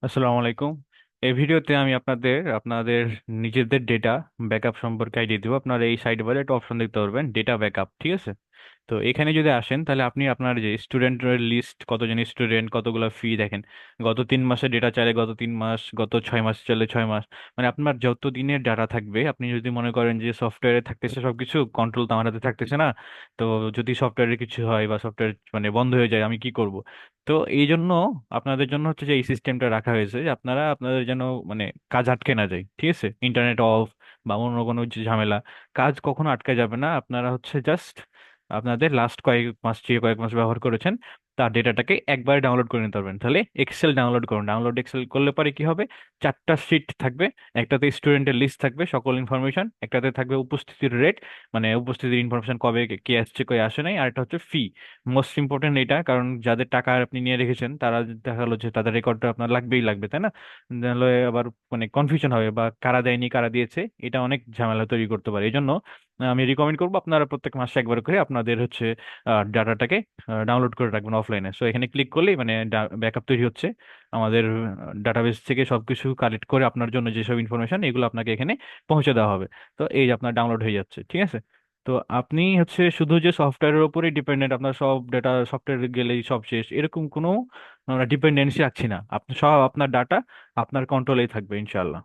আসসালামু আলাইকুম। এই ভিডিওতে আমি আপনাদের আপনাদের নিজেদের ডেটা ব্যাকআপ সম্পর্কে আইডিয়া দিব। আপনারা এই সাইড বারে একটা অপশন দেখতে পারবেন, ডেটা ব্যাকআপ, ঠিক আছে? তো এখানে যদি আসেন তাহলে আপনি আপনার যে স্টুডেন্টের লিস্ট, কতজন স্টুডেন্ট, কতগুলো ফি দেখেন। গত 3 মাসের ডেটা চাইলে গত 3 মাস, গত 6 মাস চাইলে 6 মাস। মানে আপনার যত দিনের ডাটা থাকবে, আপনি যদি মনে করেন যে সফটওয়্যারে থাকতেছে সবকিছু, কন্ট্রোল তো আমার হাতে থাকতেছে না। তো যদি সফটওয়্যারে কিছু হয় বা সফটওয়্যার মানে বন্ধ হয়ে যায়, আমি কি করব? তো এই জন্য আপনাদের জন্য হচ্ছে যে এই সিস্টেমটা রাখা হয়েছে যে আপনারা আপনাদের যেন মানে কাজ আটকে না যায়, ঠিক আছে? ইন্টারনেট অফ বা অন্য কোনো যে ঝামেলা, কাজ কখনো আটকে যাবে না। আপনারা হচ্ছে জাস্ট আপনাদের লাস্ট কয়েক মাস ব্যবহার করেছেন তার ডেটাটাকে একবারে ডাউনলোড করে নিতে পারবেন। তাহলে এক্সেল ডাউনলোড করুন, ডাউনলোড এক্সেল করলে পরে কি হবে? 4টা শিট থাকবে। একটাতে স্টুডেন্টের লিস্ট থাকবে, সকল ইনফরমেশন। একটাতে থাকবে উপস্থিতির রেট, মানে উপস্থিতির ইনফরমেশন, কবে কে আসছে কে আসে নাই। আর একটা হচ্ছে ফি। মোস্ট ইম্পর্টেন্ট এটা, কারণ যাদের টাকা আপনি নিয়ে রেখেছেন তারা দেখা গেলো যে তাদের রেকর্ডটা আপনার লাগবেই লাগবে, তাই না? নাহলে আবার মানে কনফিউশন হবে বা কারা দেয়নি কারা দিয়েছে, এটা অনেক ঝামেলা তৈরি করতে পারে। এই জন্য আমি রিকমেন্ড করবো আপনারা প্রত্যেক মাসে একবার করে আপনাদের হচ্ছে ডাটাটাকে ডাউনলোড করে রাখবেন অফলাইনে। সো এখানে ক্লিক করলেই মানে ব্যাকআপ তৈরি হচ্ছে। আমাদের ডাটাবেস থেকে সবকিছু কালেক্ট করে আপনার জন্য যেসব ইনফরমেশন, এগুলো আপনাকে এখানে পৌঁছে দেওয়া হবে। তো এই যে আপনার ডাউনলোড হয়ে যাচ্ছে, ঠিক আছে? তো আপনি হচ্ছে শুধু যে সফটওয়্যারের উপরেই ডিপেন্ডেন্ট, আপনার সব ডেটা সফটওয়্যার গেলেই সব শেষ, এরকম কোনো আমরা ডিপেন্ডেন্সি রাখছি না। আপনি সব আপনার ডাটা আপনার কন্ট্রোলেই থাকবে ইনশাল্লাহ।